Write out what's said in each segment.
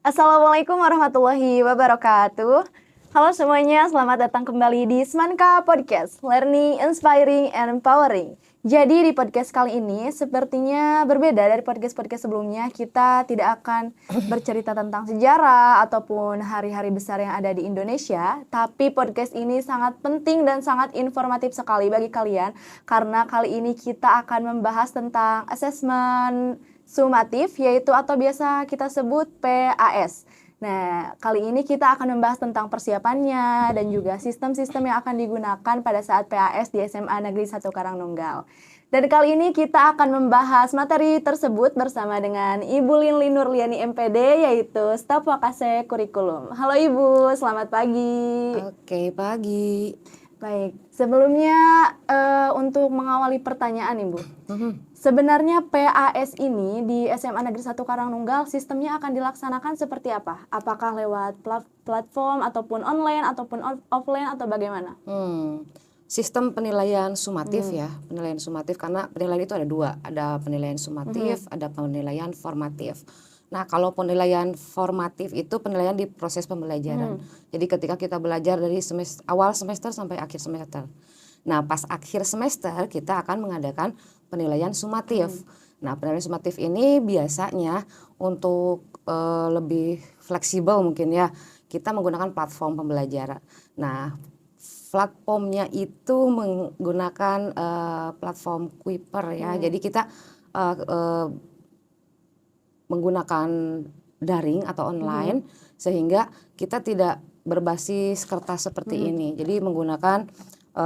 Assalamualaikum warahmatullahi wabarakatuh. Halo semuanya, selamat datang kembali di Semanka Podcast, Learning, Inspiring, and Empowering. Jadi di podcast kali ini sepertinya berbeda dari podcast-podcast sebelumnya. Kita tidak akan bercerita tentang sejarah ataupun hari-hari besar yang ada di Indonesia. Tapi podcast ini sangat penting dan sangat informatif sekali bagi kalian. Karena kali ini kita akan membahas tentang asesmen sumatif, yaitu atau biasa kita sebut PAS. Nah, kali ini kita akan membahas tentang persiapannya dan juga sistem-sistem yang akan digunakan pada saat PAS di SMA Negeri 1 Karangnunggal. Dan kali ini kita akan membahas materi tersebut bersama dengan Ibu Linli Nurliani MPD, yaitu Staf Wakase Kurikulum. Halo Ibu, selamat pagi. Oke, pagi. Baik, sebelumnya untuk mengawali pertanyaan Ibu. Sebenarnya PAS ini di SMA Negeri 1 Karangnunggal sistemnya akan dilaksanakan seperti apa? Apakah lewat platform ataupun online ataupun offline atau bagaimana? Sistem penilaian sumatif ya, penilaian sumatif karena penilaian itu ada dua, ada penilaian sumatif, ada penilaian formatif. Nah, kalau penilaian formatif itu penilaian di proses pembelajaran. Jadi ketika kita belajar dari awal semester sampai akhir semester. Nah, pas akhir semester kita akan mengadakan penilaian sumatif. Nah, penilaian sumatif ini biasanya untuk lebih fleksibel mungkin ya, kita menggunakan platform pembelajaran. Nah, platformnya itu menggunakan platform Kuiper ya. Jadi kita menggunakan daring atau online sehingga kita tidak berbasis kertas seperti ini. Jadi menggunakan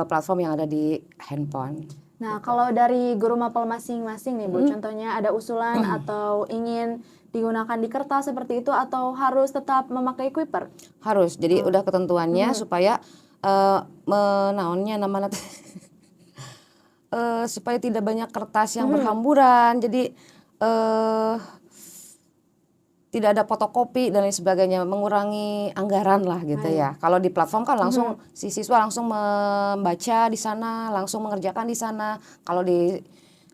platform yang ada di handphone. Nah, kalau dari guru mapel masing-masing nih Bu, contohnya ada usulan atau ingin digunakan di kertas seperti itu atau harus tetap memakai Kuiper? Harus. Jadi udah ketentuannya supaya supaya tidak banyak kertas yang berhamburan. Jadi tidak ada fotokopi dan lain sebagainya, mengurangi anggaran lah gitu ya. Kalau di platform kan langsung si siswa langsung membaca di sana, langsung mengerjakan di sana. Kalau di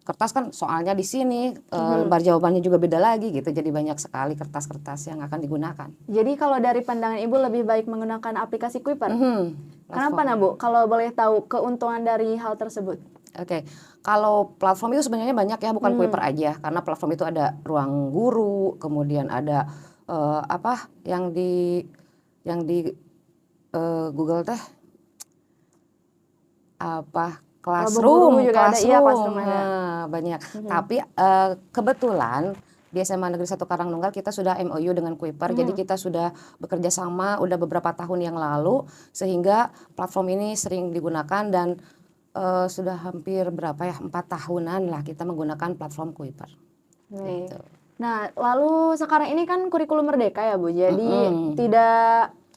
kertas kan soalnya di sini, lembar jawabannya juga beda lagi gitu. Jadi banyak sekali kertas-kertas yang akan digunakan. Jadi kalau dari pandangan Ibu lebih baik menggunakan aplikasi Kuiper? Kenapa nah Bu? Kalau boleh tahu keuntungan dari hal tersebut? Oke, kalau platform itu sebenarnya banyak ya, bukan Kuiper aja, karena platform itu ada ruang guru, kemudian ada yang di Google teh Classroom, juga ada, iya, Classroom ada. banyak. Tapi kebetulan di SMA Negeri 1 Karangnunggal kita sudah MOU dengan Kuiper, jadi kita sudah bekerja sama udah beberapa tahun yang lalu, sehingga platform ini sering digunakan dan sudah hampir 4 tahunan lah kita menggunakan platform Kuiper. Gitu. Nah, lalu sekarang ini kan kurikulum merdeka ya Bu, jadi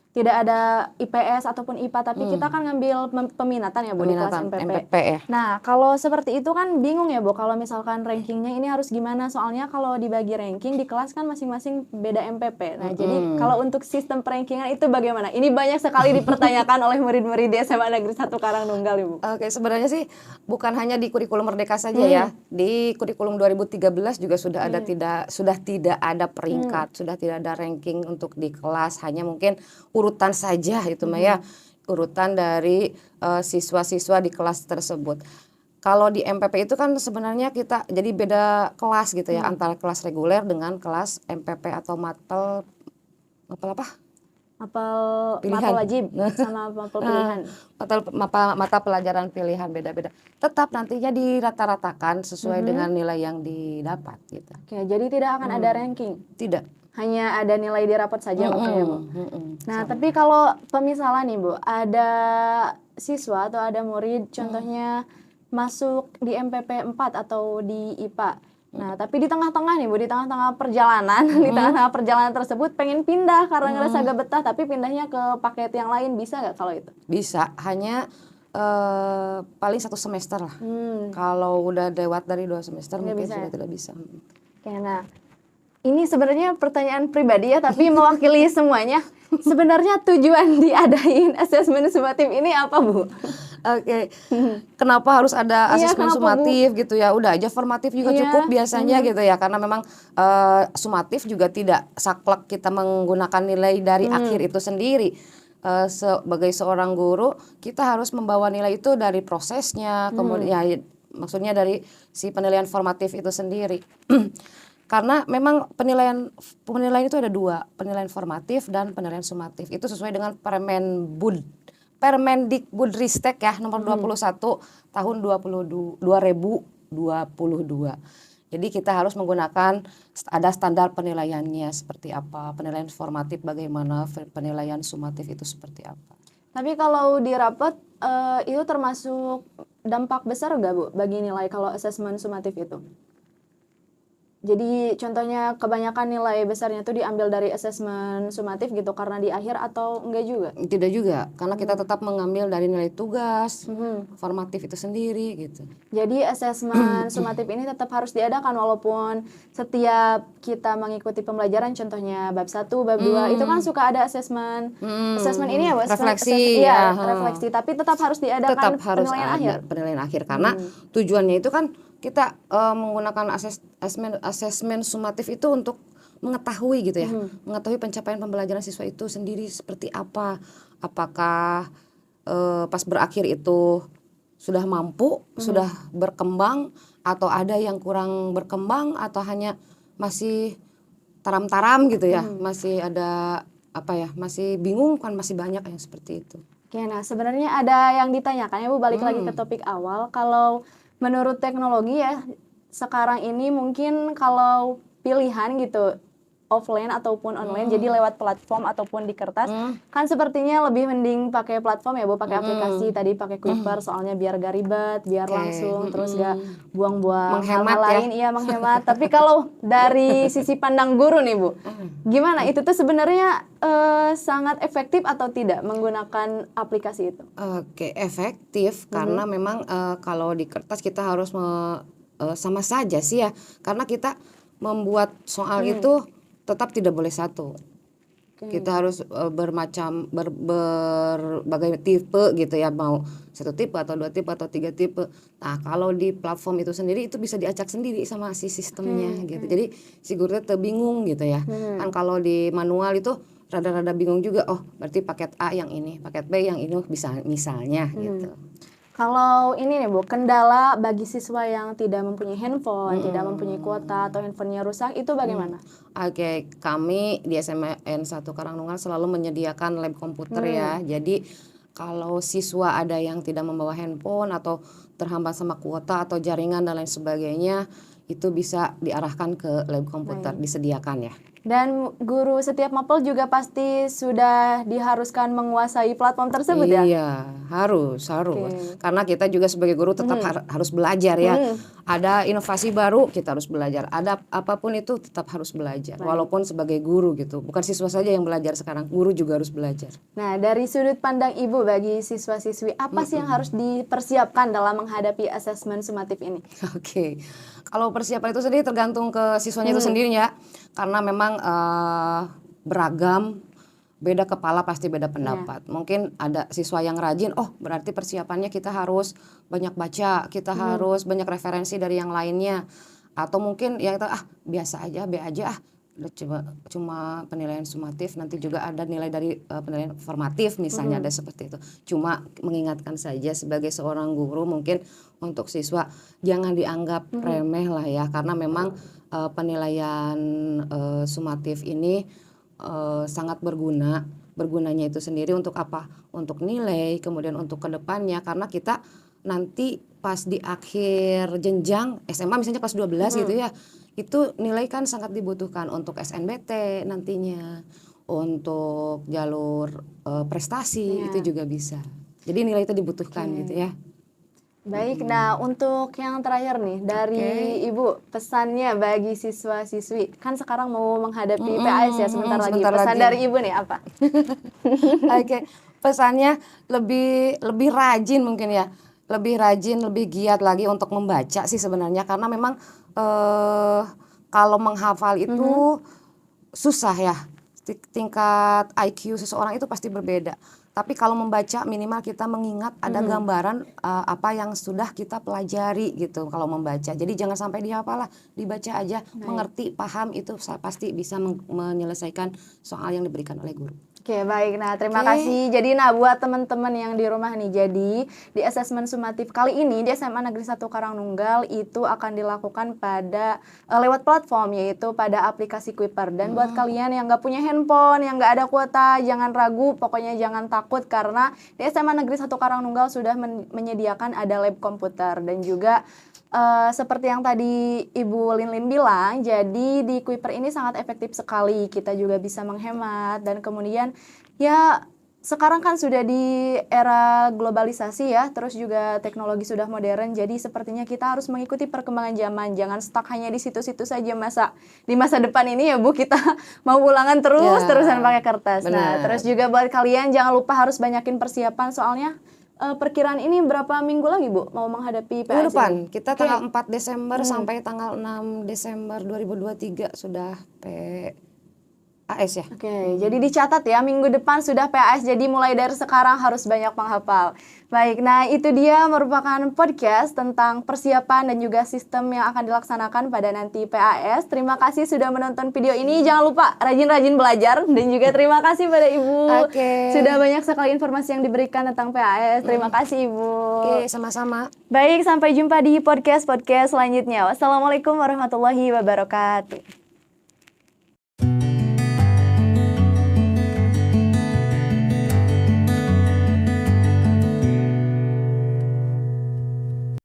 tidak ada IPS ataupun IPA, tapi kita kan ngambil peminatan ya Bu di kelas MPP. ya. Nah, kalau seperti itu kan bingung ya Bu, kalau misalkan rankingnya ini harus gimana, soalnya kalau dibagi ranking di kelas kan masing-masing beda MPP. Nah, jadi kalau untuk sistem perankingan itu bagaimana? Ini banyak sekali dipertanyakan oleh murid-murid di SMA Negeri 1 Karangnunggal Ibu. Oke, sebenarnya sih bukan hanya di kurikulum merdeka saja ya. Di kurikulum 2013 juga sudah tidak ada peringkat, sudah tidak ada ranking untuk di kelas, hanya mungkin urutan saja itu Mah ya, urutan dari siswa-siswa di kelas tersebut. Kalau di MPP itu kan sebenarnya kita jadi beda kelas gitu ya, antara kelas reguler dengan kelas MPP atau mapel wajib sama mapel pilihan. Mata pelajaran pilihan beda-beda. Tetap nantinya dirata-ratakan sesuai dengan nilai yang didapat gitu. Oke, jadi tidak akan ada ranking? Tidak. Hanya ada nilai di rapot saja maksudnya Bu. Nah, tapi kalau pemisalan nih Bu, ada siswa atau ada murid contohnya masuk di MPP 4 atau di IPA. Nah, tapi di tengah-tengah nih Bu, di tengah-tengah perjalanan, di tengah-tengah perjalanan tersebut pengen pindah karena ngerasa gak betah, tapi pindahnya ke paket yang lain, bisa gak kalau itu? Bisa, hanya paling 1 semester lah. Kalau udah lewat dari 2 semester mungkin sudah tidak bisa. Oke, nah ini sebenarnya pertanyaan pribadi ya, tapi mewakili semuanya. Sebenarnya tujuan diadain asesmen sumatif ini apa Bu? Oke. Kenapa harus ada Iya, asesmen kenapa, Bu? sumatif gitu ya? Udah aja formatif juga Iya, cukup biasanya gitu ya. Karena memang sumatif juga tidak saklek kita menggunakan nilai dari akhir itu sendiri. Sebagai seorang guru, kita harus membawa nilai itu dari prosesnya, kemudian ya, maksudnya dari si penilaian formatif itu sendiri. Karena memang penilaian itu ada dua, penilaian formatif dan penilaian sumatif. Itu sesuai dengan Permendikbudristek ya nomor 21 tahun 2022. Jadi kita harus menggunakan ada standar penilaiannya seperti apa, penilaian formatif bagaimana, penilaian sumatif itu seperti apa. Tapi kalau di rapot itu termasuk dampak besar nggak, Bu, bagi nilai kalau asesmen sumatif itu? Jadi contohnya kebanyakan nilai besarnya itu diambil dari asesmen sumatif gitu karena di akhir atau enggak juga? Tidak juga, karena kita tetap mengambil dari nilai tugas, formatif itu sendiri gitu. Jadi asesmen sumatif ini tetap harus diadakan walaupun setiap kita mengikuti pembelajaran, contohnya bab 1, bab 2 itu kan suka ada asesmen. Asesmen ini ya, Bu? Refleksi, Iya, ya. refleksi, tapi tetap harus diadakan Tetap harus penilaian akhir. ada penilaian akhir karena tujuannya itu kan kita menggunakan asesmen sumatif itu untuk mengetahui gitu ya, mengetahui pencapaian pembelajaran siswa itu sendiri seperti apa, apakah pas berakhir itu sudah mampu, sudah berkembang, atau ada yang kurang berkembang, atau hanya masih taram-taram gitu ya, masih ada apa ya, masih bingung kan, masih banyak yang seperti itu. Oke, nah sebenarnya ada yang ditanyakan ya, Bu, balik lagi ke topik awal. Kalau menurut teknologi ya, sekarang ini mungkin kalau pilihan gitu offline ataupun online, jadi lewat platform ataupun di kertas, kan sepertinya lebih mending pakai platform ya, Bu, pakai aplikasi tadi, pakai Kuiper, soalnya biar gak ribet, biar langsung, terus gak buang-buang Menghemat hal-hal ya. lain, iya menghemat. Tapi kalau dari sisi pandang guru nih, Bu, gimana? Itu tuh sebenarnya sangat efektif atau tidak menggunakan aplikasi itu? Oke, efektif karena memang kalau di kertas kita harus sama saja sih ya, karena kita membuat soal itu tetap tidak boleh satu. Kita harus berbagai tipe gitu ya, mau satu tipe atau dua tipe atau tiga tipe. Nah kalau di platform itu sendiri itu bisa diacak sendiri sama si sistemnya gitu. Jadi si guru tuh bingung gitu ya. Kan kalau di manual itu rada-rada bingung juga. Oh berarti paket A yang ini, paket B yang ini bisa misalnya gitu. Kalau ini nih, Bu, kendala bagi siswa yang tidak mempunyai handphone, tidak mempunyai kuota atau handphonenya rusak, itu bagaimana? Oke, kami di SMN 1 Karangnunggal selalu menyediakan lab komputer ya. Jadi kalau siswa ada yang tidak membawa handphone atau terhambat sama kuota atau jaringan dan lain sebagainya, itu bisa diarahkan ke lab komputer, disediakan ya. Dan guru setiap mapel juga pasti sudah diharuskan menguasai platform tersebut ya? Iya, harus. Karena kita juga sebagai guru tetap harus belajar ya. Ada inovasi baru, kita harus belajar. Ada apapun itu tetap harus belajar. Walaupun sebagai guru gitu. Bukan siswa saja yang belajar sekarang, guru juga harus belajar. Nah, dari sudut pandang Ibu bagi siswa-siswi, apa sih yang harus dipersiapkan dalam menghadapi asesmen sumatif ini? Oke. Kalau persiapan itu sendiri tergantung ke siswanya itu sendiri ya. Karena memang beragam, beda kepala pasti beda pendapat. Mungkin ada siswa yang rajin, oh berarti persiapannya kita harus banyak baca, kita harus banyak referensi dari yang lainnya. Atau mungkin ya kita biasa aja, B aja cuma penilaian sumatif, nanti juga ada nilai dari penilaian formatif misalnya, ada seperti itu. Cuma mengingatkan saja sebagai seorang guru, mungkin untuk siswa jangan dianggap remeh lah ya, karena memang penilaian sumatif ini sangat bergunanya itu sendiri untuk apa? Untuk nilai, kemudian untuk kedepannya, karena kita nanti pas di akhir jenjang SMA misalnya kelas 12 gitu ya, itu nilai kan sangat dibutuhkan untuk SNBT nantinya, untuk jalur prestasi itu juga bisa. Jadi nilai itu dibutuhkan gitu ya. Baik, nah untuk yang terakhir nih dari Ibu, pesannya bagi siswa-siswi, kan sekarang mau menghadapi PAS ya sebentar lagi. Pesan dari Ibu nih apa? Oke, pesannya lebih rajin mungkin ya. Lebih rajin, lebih giat lagi untuk membaca sih sebenarnya, karena memang kalau menghafal itu susah ya. Tingkat IQ seseorang itu pasti berbeda. Tapi kalau membaca minimal kita mengingat ada gambaran apa yang sudah kita pelajari gitu kalau membaca. Jadi jangan sampai dihafal lah, dibaca aja, mengerti, paham itu pasti bisa menyelesaikan soal yang diberikan oleh guru. Oke, baik. Nah, terima kasih. Jadi, buat teman-teman yang di rumah nih, jadi di asesmen sumatif kali ini di SMA Negeri 1 Karangnunggal itu akan dilakukan pada lewat platform, yaitu pada aplikasi Kuiper. Dan buat kalian yang nggak punya handphone, yang nggak ada kuota, jangan ragu, pokoknya jangan takut karena di SMA Negeri 1 Karangnunggal sudah menyediakan ada lab komputer dan juga seperti yang tadi Ibu Linlin bilang, jadi di Kuiper ini sangat efektif sekali. Kita juga bisa menghemat dan kemudian ya sekarang kan sudah di era globalisasi ya, terus juga teknologi sudah modern. Jadi sepertinya kita harus mengikuti perkembangan zaman. Jangan stuck hanya di situ-situ saja di masa depan ini ya Bu, kita mau ulangan terusan pakai kertas. Nah, terus juga buat kalian jangan lupa harus banyakin persiapan soalnya perkiraan ini berapa minggu lagi Bu mau menghadapi PAS? Minggu depan, kita tanggal 4 Desember sampai tanggal 6 Desember 2023 sudah PAS ya. Oke, jadi dicatat ya minggu depan sudah PAS, jadi mulai dari sekarang harus banyak menghafal. Baik, nah itu dia merupakan podcast tentang persiapan dan juga sistem yang akan dilaksanakan pada nanti PAS. Terima kasih sudah menonton video ini, jangan lupa rajin-rajin belajar dan juga terima kasih pada Ibu. Sudah banyak sekali informasi yang diberikan tentang PAS. Terima kasih Ibu. Oke, sama-sama. Baik, sampai jumpa di podcast selanjutnya. Wassalamualaikum warahmatullahi wabarakatuh.